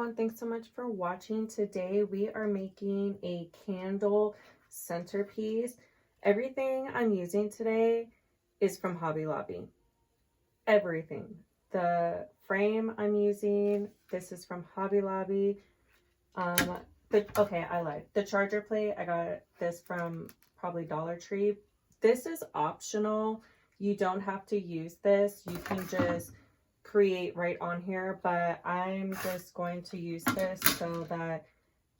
everyone, thanks so much for watching. Today we are making a candle centerpiece. Everything I'm using today is from Hobby Lobby. Everything. The frame I'm using, this is from Hobby Lobby. Okay, I lied. The charger plate, I got this from probably Dollar Tree. This is optional. You don't have to use this. You can just create right on here, but I'm just going to use this so that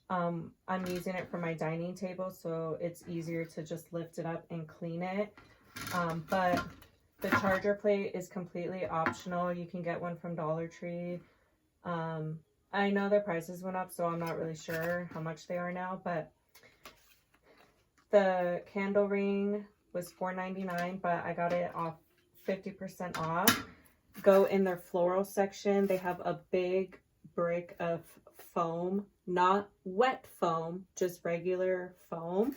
I'm using it for my dining table, so it's easier to just lift it up and clean it. But the charger plate is completely optional. You can get one from Dollar Tree. I know their prices went up, so I'm not really sure how much they are now, but the candle ring was $4.99, but I got it off 50% off. Go in their floral section. They have a big brick of foam, not wet foam, just regular foam.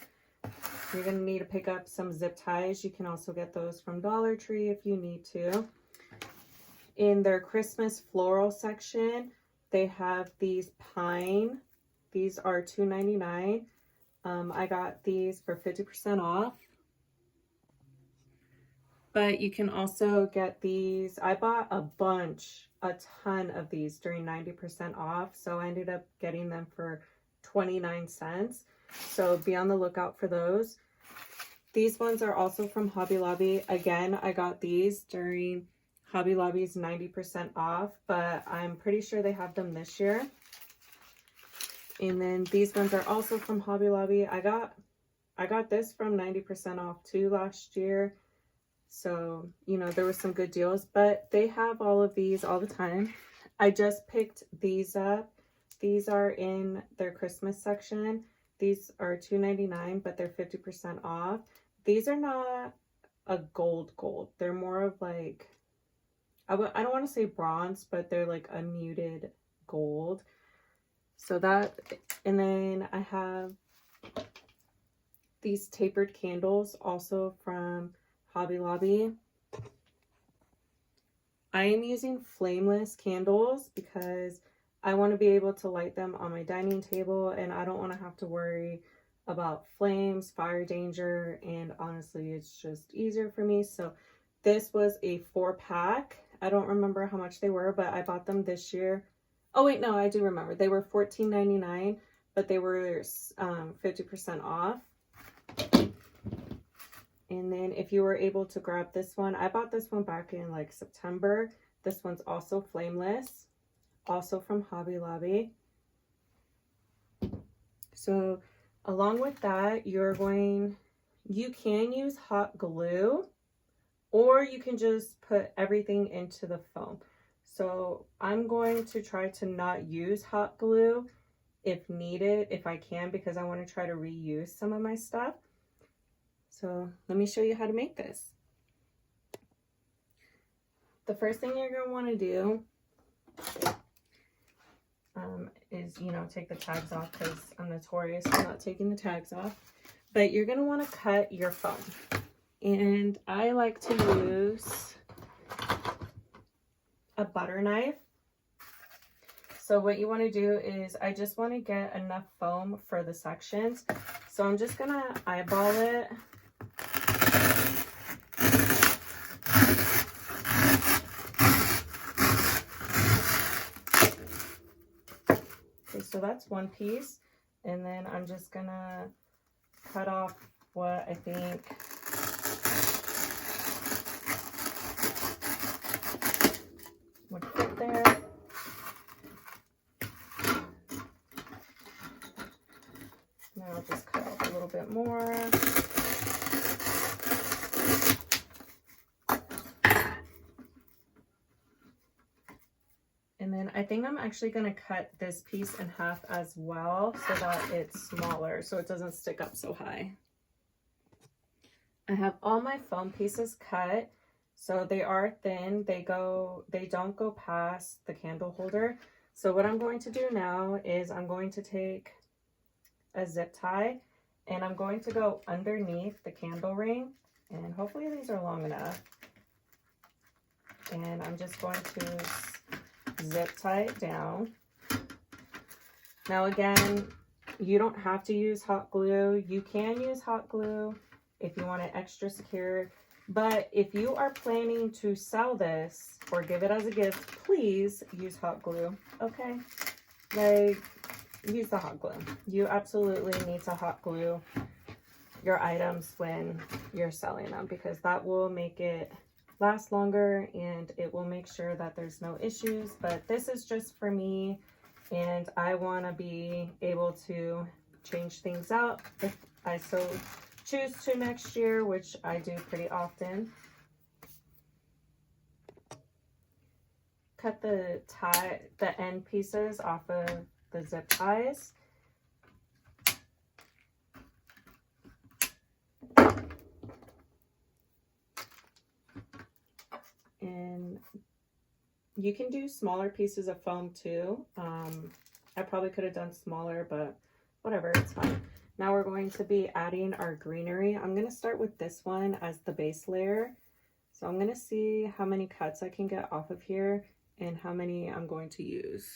You're going to need to pick up some zip ties. You can also get those from Dollar Tree if you need to. In their Christmas floral section, they have these pine. These are $2.99. I got these for 50% off. But you can also get these. I bought a ton of these during 90% off. So I ended up getting them for 29 cents. So be on the lookout for those. These ones are also from Hobby Lobby. Again, I got these during Hobby Lobby's 90% off, but I'm pretty sure they have them this year. And then these ones are also from Hobby Lobby. I got this from 90% off too last year. So, you know, there were some good deals, but they have all of these all the time. I just picked these up. These are in their Christmas section. These are $2.99, but they're 50% off. These are not a gold. They're more of like, I don't want to say bronze, but they're like a muted gold. So that, and then I have these tapered candles also from Hobby Lobby. I am using flameless candles because I want to be able to light them on my dining table, and I don't want to have to worry about flames, fire danger, and honestly it's just easier for me. So this was a 4-pack. I don't remember how much they were, but I bought them this year. Oh wait, no, I do remember. They were $14.99, but they were 50% off. And then if you were able to grab this one, I bought this one back in like September. This one's also flameless, also from Hobby Lobby. So along with that, you can use hot glue, or you can just put everything into the foam. So I'm going to try to not use hot glue if needed, if I can, because I want to try to reuse some of my stuff. So let me show you how to make this. The first thing you're going to want to do is, you know, take the tags off, because I'm notorious for not taking the tags off. But you're going to want to cut your foam. And I like to use a butter knife. So what you want to do is, I just want to get enough foam for the sections. So I'm just going to eyeball it. Okay, so that's one piece, and then I'm just gonna cut off what I think would fit there. Now I'll just cut off a little bit more. And then I think I'm actually going to cut this piece in half as well, so that it's smaller, so it doesn't stick up so high. I have all my foam pieces cut, so they are thin. They don't go past the candle holder. So what I'm going to do now is I'm going to take a zip tie, and I'm going to go underneath the candle ring, and hopefully these are long enough. And I'm just going to zip tie it down. Now again, you don't have to use hot glue. You can use hot glue if you want it extra secure. But if you are planning to sell this or give it as a gift, please use hot glue, okay? Like, use the hot glue. You absolutely need to hot glue your items when you're selling them, because that will make it last longer and it will make sure that there's no issues. But this is just for me, and I want to be able to change things out if I so choose to next year, which I do pretty often. Cut the end pieces off of the zip ties. And you can do smaller pieces of foam too. I probably could have done smaller, but whatever, it's fine. Now we're going to be adding our greenery. I'm going to start with this one as the base layer. So I'm going to see how many cuts I can get off of here and how many I'm going to use.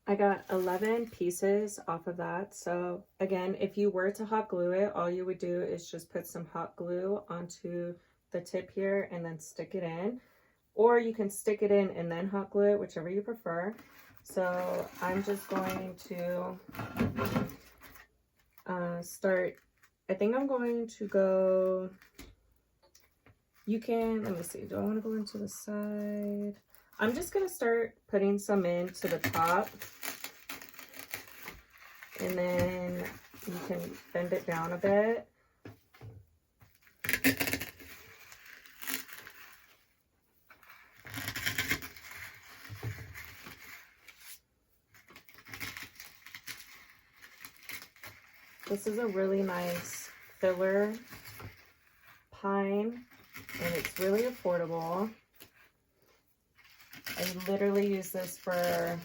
I got 11 pieces off of that. So again, if you were to hot glue it, all you would do is just put some hot glue onto the tip here and then stick it in. Or you can stick it in and then hot glue it, whichever you prefer. So I'm just going to start. I think I'm going to go, you can, let me see, do I want to go into the side? I'm just going to start putting some into the top, and then you can bend it down a bit. This is a really nice filler pine, and it's really affordable. I literally use this for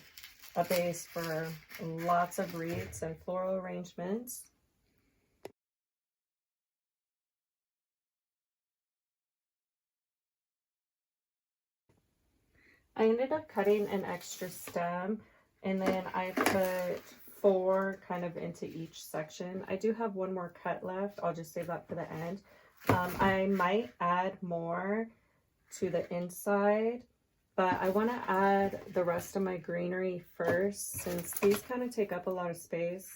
a base for lots of wreaths and floral arrangements. I ended up cutting an extra stem, and then I put 4 kind of into each section. I do have one more cut left. I'll just save that for the end. I might add more to the inside, but I want to add the rest of my greenery first, since these kind of take up a lot of space.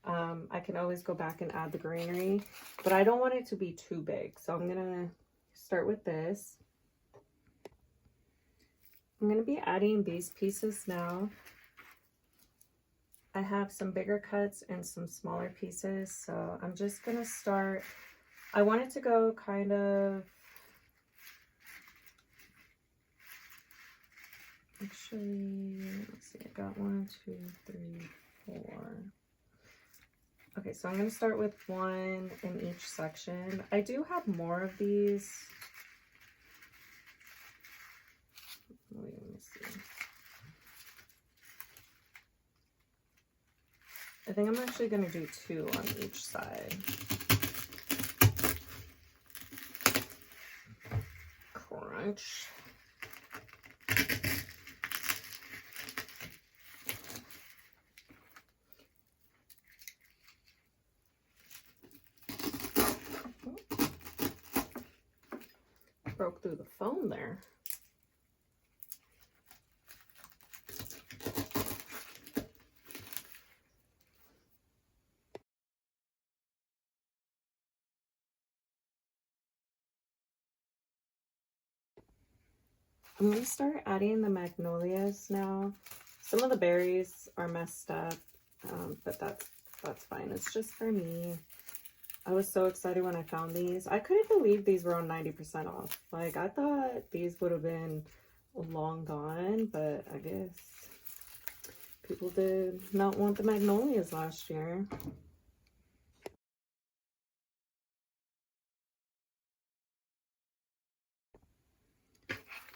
I can always go back and add the greenery, but I don't want it to be too big. So I'm going to start with this. I'm going to be adding these pieces now. I have some bigger cuts and some smaller pieces, so I'm just going to start. I want it to go kind of, actually, let's see, I got 1, 2, 3, 4. Okay, so I'm going to start with 1 in each section. I do have more of these. Wait, let me see. I think I'm actually going to do 2 on each side. Crunch. Broke through the foam there. I'm going to start adding the magnolias now. Some of the berries are messed up, but that's fine. It's just for me. I was so excited when I found these. I couldn't believe these were on 90% off. Like, I thought these would have been long gone, but I guess people did not want the magnolias last year.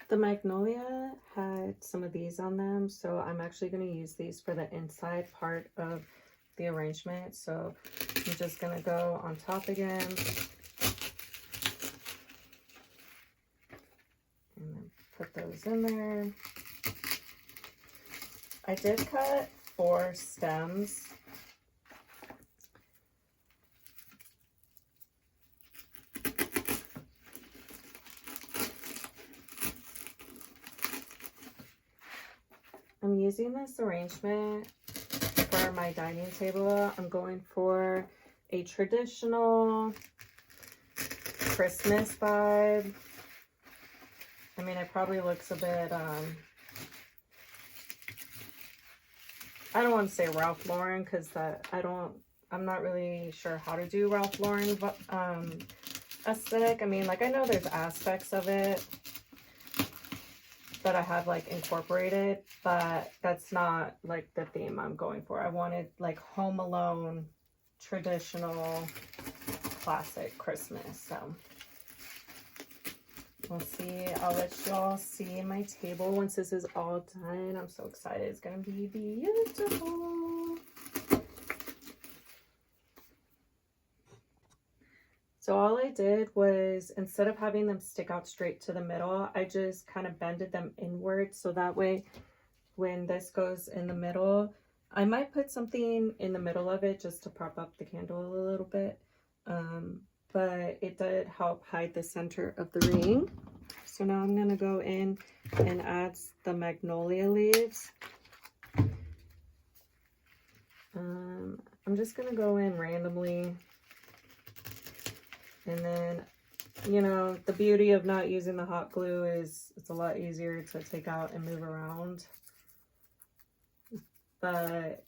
The magnolia had some of these on them, so I'm actually going to use these for the inside part of the arrangement. So I'm just going to go on top again. And then put those in there. I did cut 4 stems. I'm using this arrangement for my dining table. I'm going for a traditional Christmas vibe. I mean, it probably looks a bit, I don't want to say Ralph Lauren because I'm not really sure how to do Ralph Lauren aesthetic. I mean, like, I know there's aspects of it that I have like incorporated, but that's not like the theme I'm going for. I wanted like Home Alone, traditional, classic Christmas. So we'll see. I'll let y'all see my table once this is all done. I'm so excited. It's gonna be beautiful. So all I did was, instead of having them stick out straight to the middle, I just kind of bended them inward. So that way, when this goes in the middle, I might put something in the middle of it just to prop up the candle a little bit. But it did help hide the center of the ring. So now I'm gonna go in and add the magnolia leaves. I'm just gonna go in randomly. And then, you know, the beauty of not using the hot glue is it's a lot easier to take out and move around. But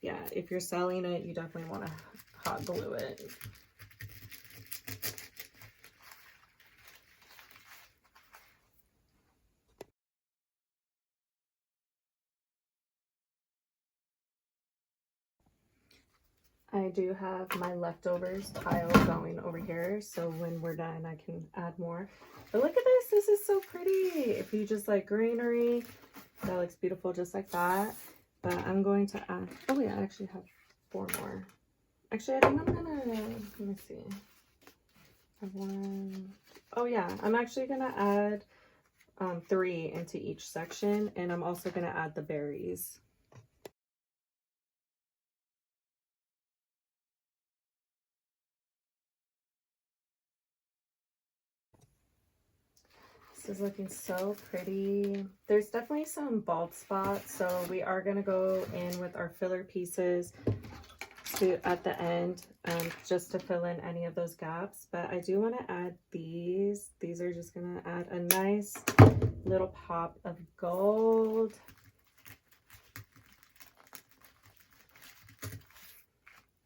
yeah, if you're selling it, you definitely want to hot glue it. I do have my leftovers pile going over here, so when we're done I can add more. But look at this, this is so pretty. If you just like greenery, that looks beautiful just like that. But I'm going to add, oh yeah, I actually have 4 more. Actually, I think I'm gonna, let me see. I have 1, oh yeah, I'm actually gonna add 3 into each section, and I'm also gonna add the berries. This is looking so pretty. There's definitely some bald spots, so we are going to go in with our filler pieces at the end, just to fill in any of those gaps. But I do want to add these. These are just going to add a nice little pop of gold. I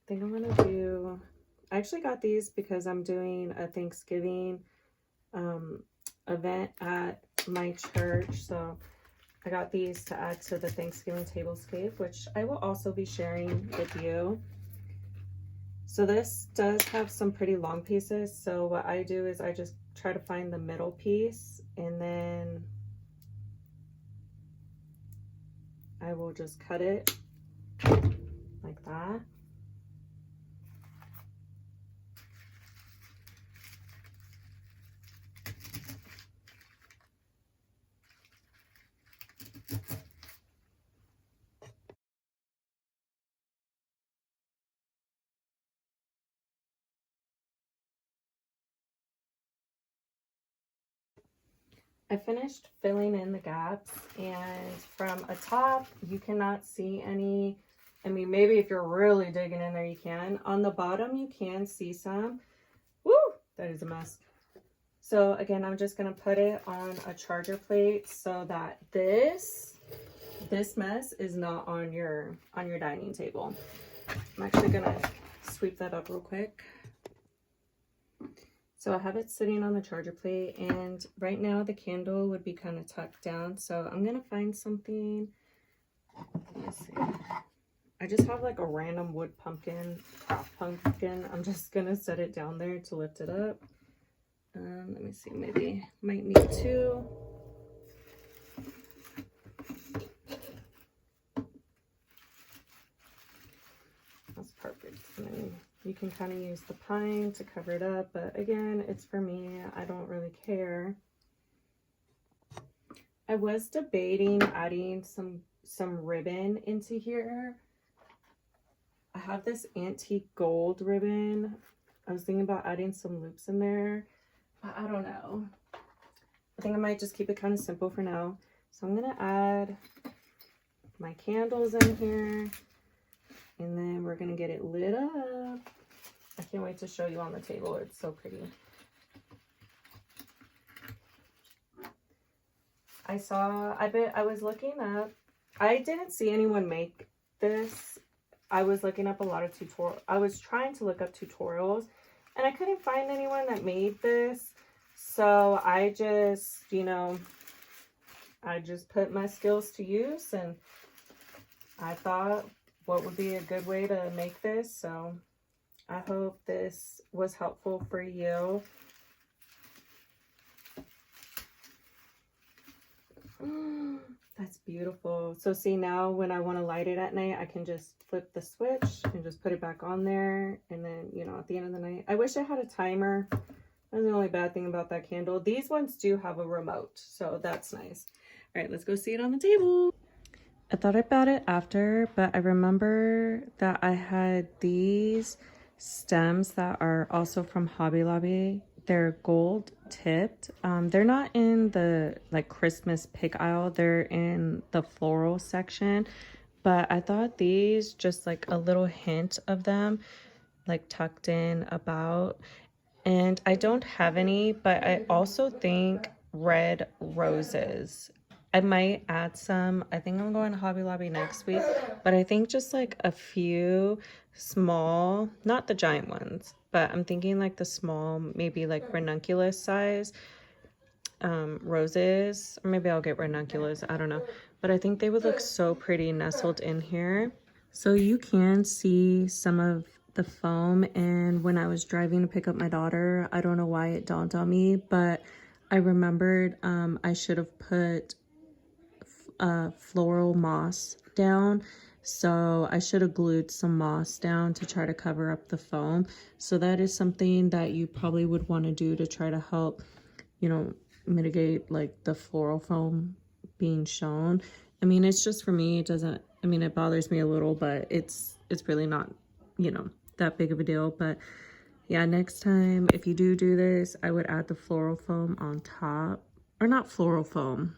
think I'm going to do, I actually got these because I'm doing a Thanksgiving event at my church, so I got these to add to the Thanksgiving tablescape, which I will also be sharing with you. So this does have some pretty long pieces, so what I do is I just try to find the middle piece, and then I will just cut it like that. I finished filling in the gaps, and from atop you cannot see any. I mean, maybe if you're really digging in there you can. On the bottom you can see some. Woo! That is a mess. So again, I'm just going to put it on a charger plate so that this mess is not on your dining table. I'm actually going to sweep that up real quick. So I have it sitting on the charger plate, and right now the candle would be kind of tucked down. So I'm going to find something. Let's see. I just have like a random wood pumpkin, craft pumpkin. I'm just going to set it down there to lift it up. Let me see, maybe might need 2. That's perfect. And then you can kind of use the pine to cover it up, but again, it's for me. I don't really care. I was debating adding some some ribbon into here. I have this antique gold ribbon. I was thinking about adding some loops in there, but I don't know. I think I might just keep it kind of simple for now. So I'm gonna add my candles in here, and then we're gonna get it lit up. I can't wait to show you on the table. It's so pretty. I was looking up, I didn't see anyone make this. I was looking up a lot of I was trying to look up tutorials, and I couldn't find anyone that made this. So I just, you know, I just put my skills to use, and I thought what would be a good way to make this. So I hope this was helpful for you. That's beautiful. So see, now when I want to light it at night, I can just flip the switch and just put it back on there. And then, you know, at the end of the night, I wish I had a timer. That's the only bad thing about that candle. These ones do have a remote, so that's nice. All right, let's go see it on the table. I thought about it after, but I remember that I had these stems that are also from Hobby Lobby. They're gold tipped. They're not in the like Christmas pick aisle. They're in the floral section. But I thought these, just like a little hint of them, like tucked in about. And I don't have any, but I also think red roses. I might add some. I think I'm going to Hobby Lobby next week, but I think just like a few small, not the giant ones, but I'm thinking like the small, maybe like ranunculus size roses, or maybe I'll get ranunculus, I don't know. But I think they would look so pretty nestled in here. So you can see some of the foam, and when I was driving to pick up my daughter, I don't know why it dawned on me, but I remembered I should have put floral moss down. So I should have glued some moss down to try to cover up the foam. So that is something that you probably would want to do to try to help, you know, mitigate like the floral foam being shown. I mean, it's just, for me, it doesn't, I mean, it bothers me a little, but it's really not, you know, that big of a deal. But yeah, next time if you do this, I would add the floral foam on top, or not floral foam,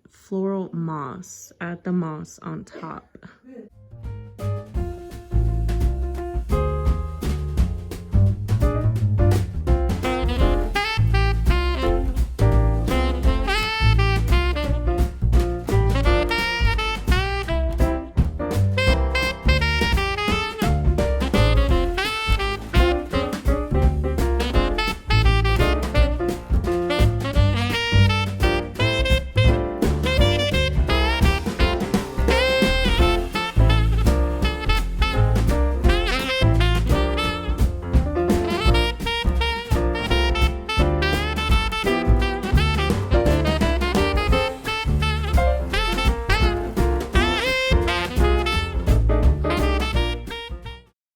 floral moss. Add the moss on top.